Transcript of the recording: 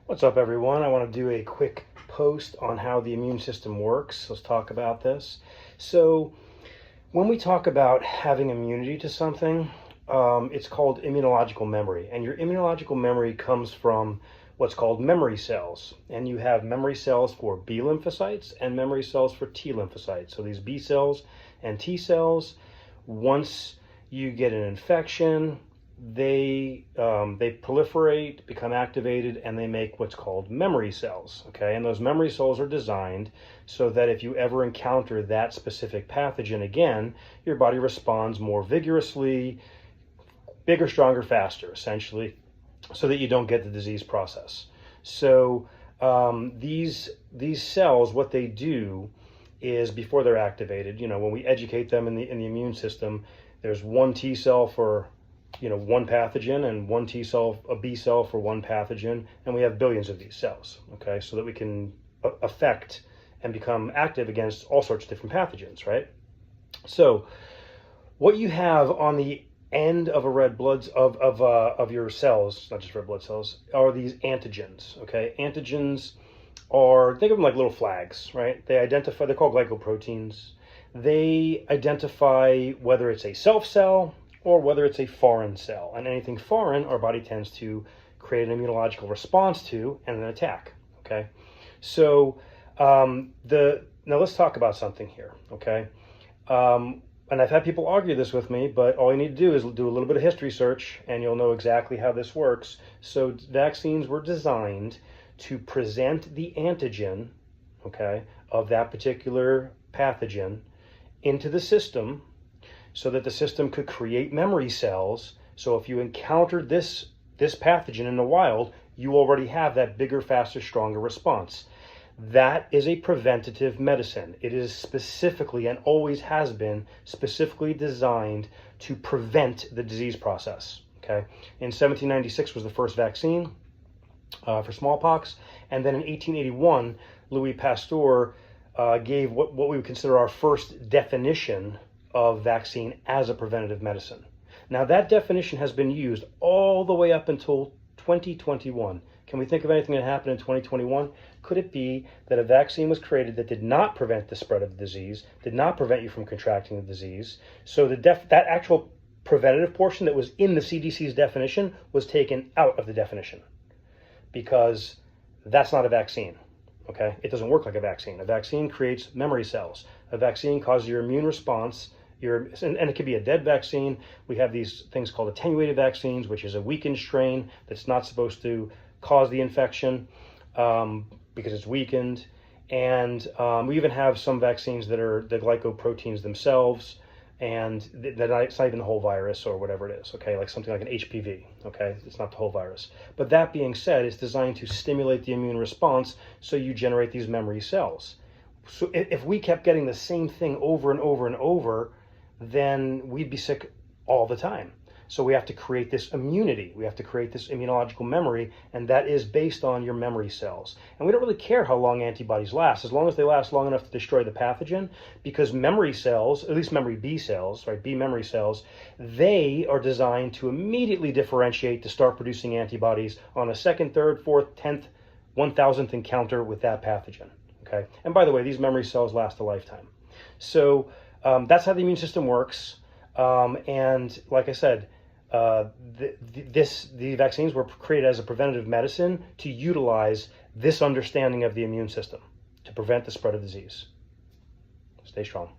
What's up, everyone? I want to do a quick post on how the immune system works. Let's talk about this. So, when we talk about having immunity to something, it's called immunological memory. And your immunological memory comes from what's called memory cells. And you have memory cells for B lymphocytes and memory cells for T lymphocytes. So, these B cells and T cells, once you get an infection, they proliferate, become activated, and they make what's called memory cells. Okay, and those memory cells are designed so that if you ever encounter that specific pathogen again, your body responds more vigorously, bigger, stronger, faster, essentially, so that you don't get the disease process. So these cells, what they do is before they're activated, when we educate them in the immune system, there's one T cell for one pathogen and one T cell, a B cell for one pathogen, and we have billions of these cells, okay, so that we can affect and become active against all sorts of different pathogens, right? So what you have on the end of a red blood of your cells, not just red blood cells, are these antigens, okay? Antigens are, think of them like little flags, right? They're called glycoproteins. They identify whether it's a self cell or whether it's a foreign cell. And anything foreign, our body tends to create an immunological response to and an attack, okay? So now let's talk about something here, okay? And I've had people argue this with me, but all you need to do is do a little bit of history search and you'll know exactly how this works. So vaccines were designed to present the antigen, okay, of that particular pathogen into the system so that the system could create memory cells. So if you encountered this pathogen in the wild, you already have that bigger, faster, stronger response. That is a preventative medicine. It is specifically, and always has been, specifically designed to prevent the disease process, okay? In 1796 was the first vaccine for smallpox, and then in 1881, Louis Pasteur gave what we would consider our first definition of vaccine as a preventative medicine. Now that definition has been used all the way up until 2021. Can we think of anything that happened in 2021? Could it be that a vaccine was created that did not prevent the spread of the disease, did not prevent you from contracting the disease? So that actual preventative portion that was in the CDC's definition was taken out of the definition because that's not a vaccine. Okay, it doesn't work like a vaccine. A vaccine creates memory cells. A vaccine causes your immune response. And it could be a dead vaccine. We have these things called attenuated vaccines, which is a weakened strain that's not supposed to cause the infection because it's weakened. And we even have some vaccines that are the glycoproteins themselves, and it's not even the whole virus or whatever it is, okay, like something like an HPV, okay, it's not the whole virus. But that being said, it's designed to stimulate the immune response so you generate these memory cells. So if we kept getting the same thing over and over and over, then we'd be sick all the time. So we have to create this immunity. We have to create this immunological memory, and that is based on your memory cells. And we don't really care how long antibodies last, as long as they last long enough to destroy the pathogen, because memory cells, at least memory B cells, right, B memory cells, they are designed to immediately differentiate to start producing antibodies on a second, third, fourth, 10th, 1000th encounter with that pathogen, okay? And by the way, these memory cells last a lifetime. So that's how the immune system works. And like I said, the vaccines were created as a preventative medicine to utilize this understanding of the immune system to prevent the spread of disease. Stay strong.